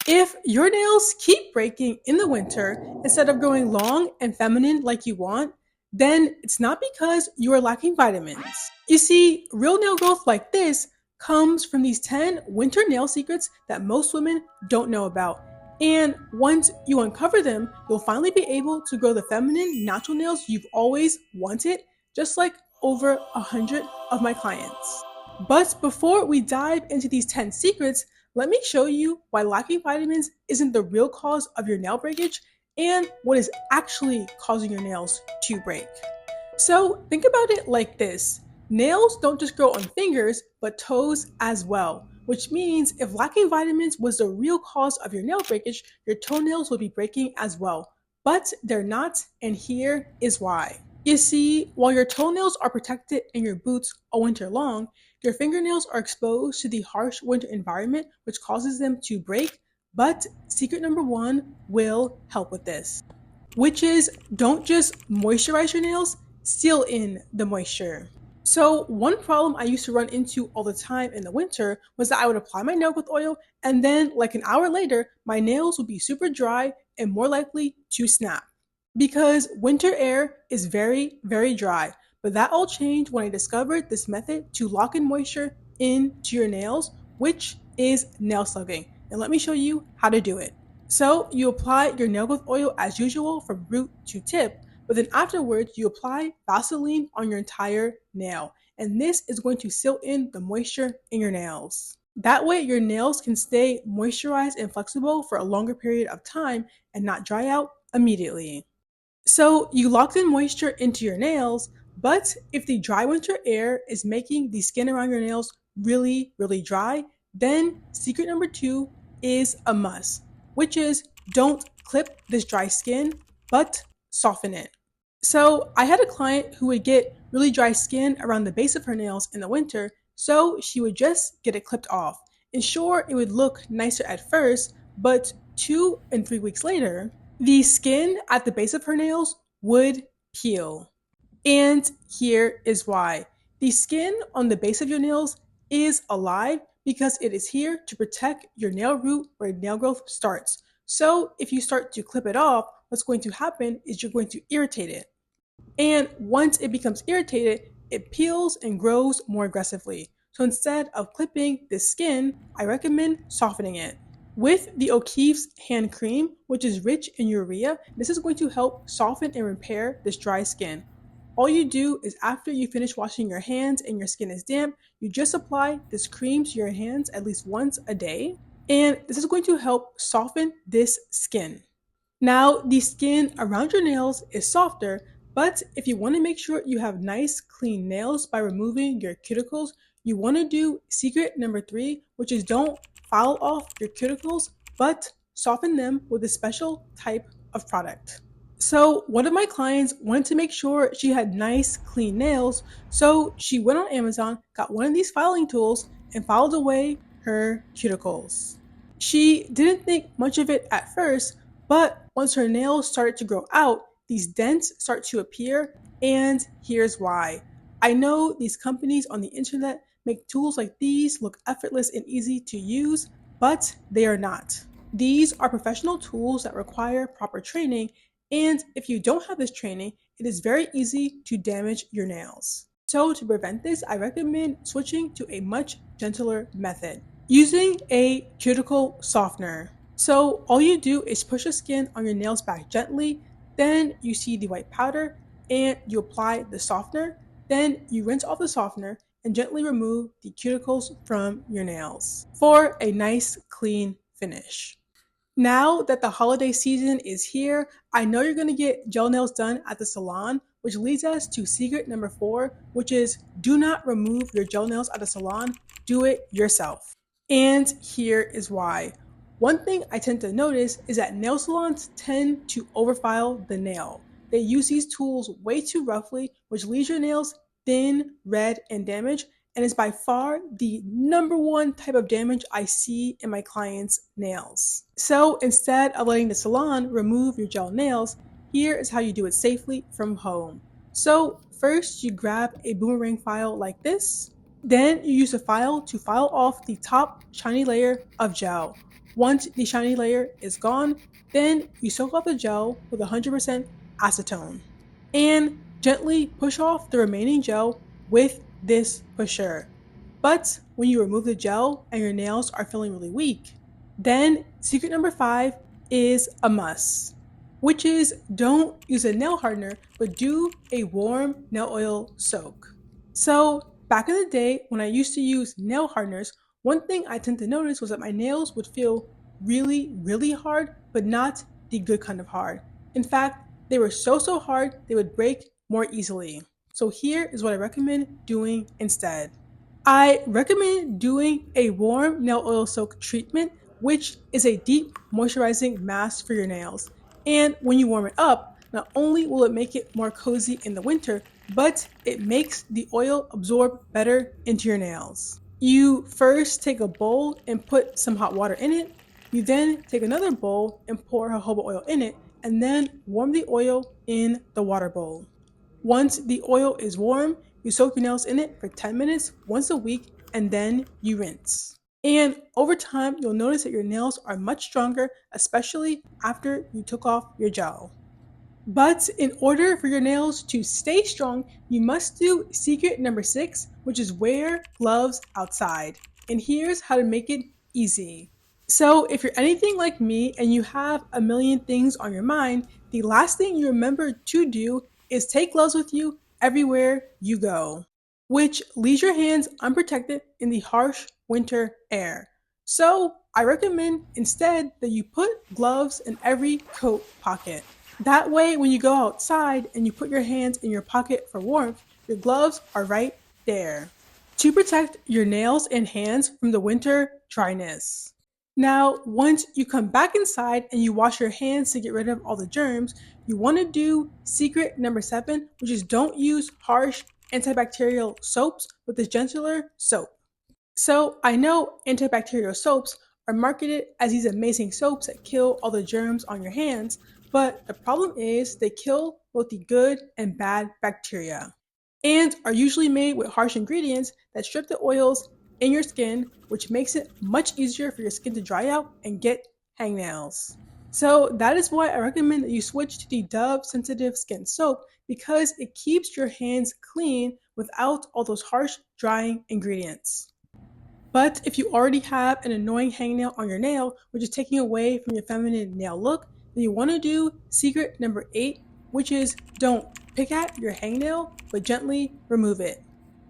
If your nails keep breaking in the winter instead of growing long and feminine like you want, then it's not because you are lacking vitamins. You see, real nail growth like this comes from these 10 winter nail secrets that most women don't know about. And once you uncover them, you'll finally be able to grow the feminine, natural nails you've always wanted, just like over 100 of my clients. But before we dive into these 10 secrets, let me show you why lacking vitamins isn't the real cause of your nail breakage and what is actually causing your nails to break. So think about it like this. Nails don't just grow on fingers, but toes as well, which means if lacking vitamins was the real cause of your nail breakage, your toenails would be breaking as well. But they're not, and here is why. You see, while your toenails are protected in your boots all winter long, your fingernails are exposed to the harsh winter environment, which causes them to break. But secret number one will help with this, which is don't just moisturize your nails, seal in the moisture. So, one problem I used to run into all the time in the winter was that I would apply my nail growth oil, and then, like an hour later, my nails would be super dry and more likely to snap. Because winter air is very, very dry. But that all changed when I discovered this method to lock in moisture into your nails, which is nail slugging. And let me show you how to do it. So you apply your nail growth oil as usual from root to tip, but then afterwards you apply Vaseline on your entire nail. And this is going to seal in the moisture in your nails. That way your nails can stay moisturized and flexible for a longer period of time and not dry out immediately. So you locked in moisture into your nails, but if the dry winter air is making the skin around your nails really, really dry, then secret number two is a must, which is don't clip this dry skin, but soften it. So I had a client who would get really dry skin around the base of her nails in the winter, so she would just get it clipped off. And sure, it would look nicer at first, but 2 and 3 weeks later, the skin at the base of her nails would peel. And here is why. The skin on the base of your nails is alive because it is here to protect your nail root where nail growth starts. So if you start to clip it off, what's going to happen is you're going to irritate it. And once it becomes irritated, it peels and grows more aggressively. So instead of clipping the skin, I recommend softening it. With the O'Keeffe's hand cream, which is rich in urea, this is going to help soften and repair this dry skin. All you do is after you finish washing your hands and your skin is damp, you just apply this cream to your hands at least once a day, and this is going to help soften this skin. Now, the skin around your nails is softer, but if you want to make sure you have nice, clean nails by removing your cuticles, you want to do secret number three, which is don't file off your cuticles, but soften them with a special type of product. So one of my clients wanted to make sure she had nice, clean nails, so she went on Amazon, got one of these filing tools, and filed away her cuticles. She didn't think much of it at first, but once her nails started to grow out, these dents start to appear, and here's why. I know these companies on the internet make tools like these look effortless and easy to use, but they are not. These are professional tools that require proper training, and if you don't have this training, it is very easy to damage your nails. So to prevent this, I recommend switching to a much gentler method, using a cuticle softener. So all you do is push the skin on your nails back gently, then you see the white powder and you apply the softener, then you rinse off the softener and gently remove the cuticles from your nails for a nice clean finish. Now that the holiday season is here, I know you're going to get gel nails done at the salon, which leads us to secret number four, which is do not remove your gel nails at the salon, do it yourself. And here is why. One thing I tend to notice is that nail salons tend to overfile the nail. They use these tools way too roughly, which leaves your nails thin, red, and damaged, and is by far the number one type of damage I see in my clients' nails. So instead of letting the salon remove your gel nails, here is how you do it safely from home. So first you grab a boomerang file like this, then you use a file to file off the top shiny layer of gel. Once the shiny layer is gone, then you soak up the gel with 100% acetone and gently push off the remaining gel with this pusher. But when you remove the gel and your nails are feeling really weak, then secret number 5 is a must, which is don't use a nail hardener, but do a warm nail oil soak. So, back in the day when I used to use nail hardeners, one thing I tend to notice was that my nails would feel really, really hard, but not the good kind of hard. In fact, they were so hard they would break more easily. So, here is what I recommend doing instead. I recommend doing a warm nail oil soak treatment, which is a deep moisturizing mask for your nails. And when you warm it up, not only will it make it more cozy in the winter, but it makes the oil absorb better into your nails. You first take a bowl and put some hot water in it. You then take another bowl and pour jojoba oil in it, and then warm the oil in the water bowl. Once the oil is warm, you soak your nails in it for 10 minutes once a week and then you rinse. And over time, you'll notice that your nails are much stronger, especially after you took off your gel. But in order for your nails to stay strong, you must do secret number 6, which is wear gloves outside. And here's how to make it easy. So, if you're anything like me and you have a million things on your mind, the last thing you remember to do is take gloves with you everywhere you go, which leaves your hands unprotected in the harsh winter air. So, I recommend instead that you put gloves in every coat pocket. That way, when you go outside and you put your hands in your pocket for warmth, your gloves are right there to protect your nails and hands from the winter dryness. Now, once you come back inside and you wash your hands to get rid of all the germs, you want to do secret number 7, which is don't use harsh antibacterial soaps, but the gentler soap. So I know antibacterial soaps are marketed as these amazing soaps that kill all the germs on your hands, but the problem is they kill both the good and bad bacteria and are usually made with harsh ingredients that strip the oils in your skin, which makes it much easier for your skin to dry out and get hangnails. So that is why I recommend that you switch to the Dove Sensitive Skin Soap because it keeps your hands clean without all those harsh drying ingredients. But if you already have an annoying hangnail on your nail, which is taking away from your feminine nail look, then you want to do secret number 8, which is don't pick at your hangnail, but gently remove it.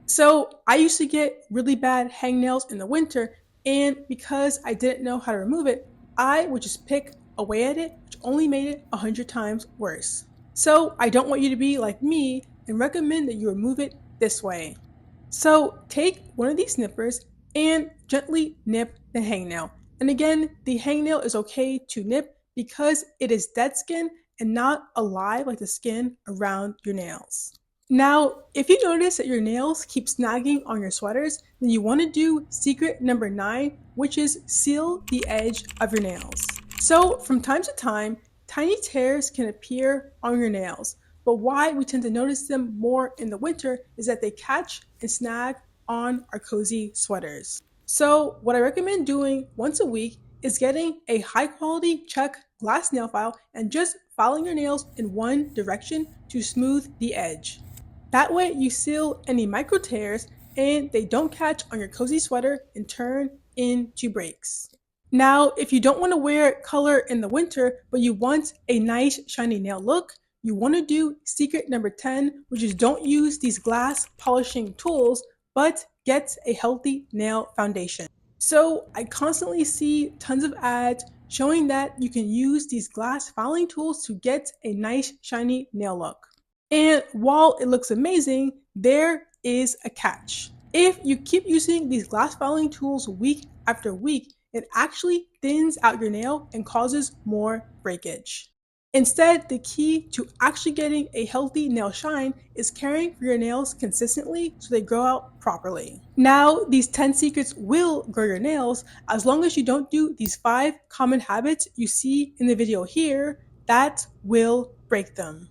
So I used to get really bad hangnails in the winter, and because I didn't know how to remove it, I would just pick away at it, which only made it 100 times worse. So I don't want you to be like me and recommend that you remove it this way. So take one of these snippers and gently nip the hangnail. And again, the hangnail is okay to nip because it is dead skin and not alive like the skin around your nails. Now, if you notice that your nails keep snagging on your sweaters, then you want to do secret number 9, which is seal the edge of your nails. So from time to time, tiny tears can appear on your nails, but why we tend to notice them more in the winter is that they catch and snag on our cozy sweaters. So what I recommend doing once a week is getting a high quality check glass nail file and just filing your nails in one direction to smooth the edge. That way you seal any micro tears and they don't catch on your cozy sweater and turn into breaks. Now, if you don't want to wear color in the winter, but you want a nice shiny nail look, you want to do secret number 10, which is don't use these glass polishing tools, but get a healthy nail foundation. So I constantly see tons of ads showing that you can use these glass filing tools to get a nice shiny nail look. And while it looks amazing, there is a catch. If you keep using these glass filing tools week after week, it actually thins out your nail and causes more breakage. Instead, the key to actually getting a healthy nail shine is caring for your nails consistently so they grow out properly. Now, these 10 secrets will grow your nails as long as you don't do these 5 common habits you see in the video here that will break them.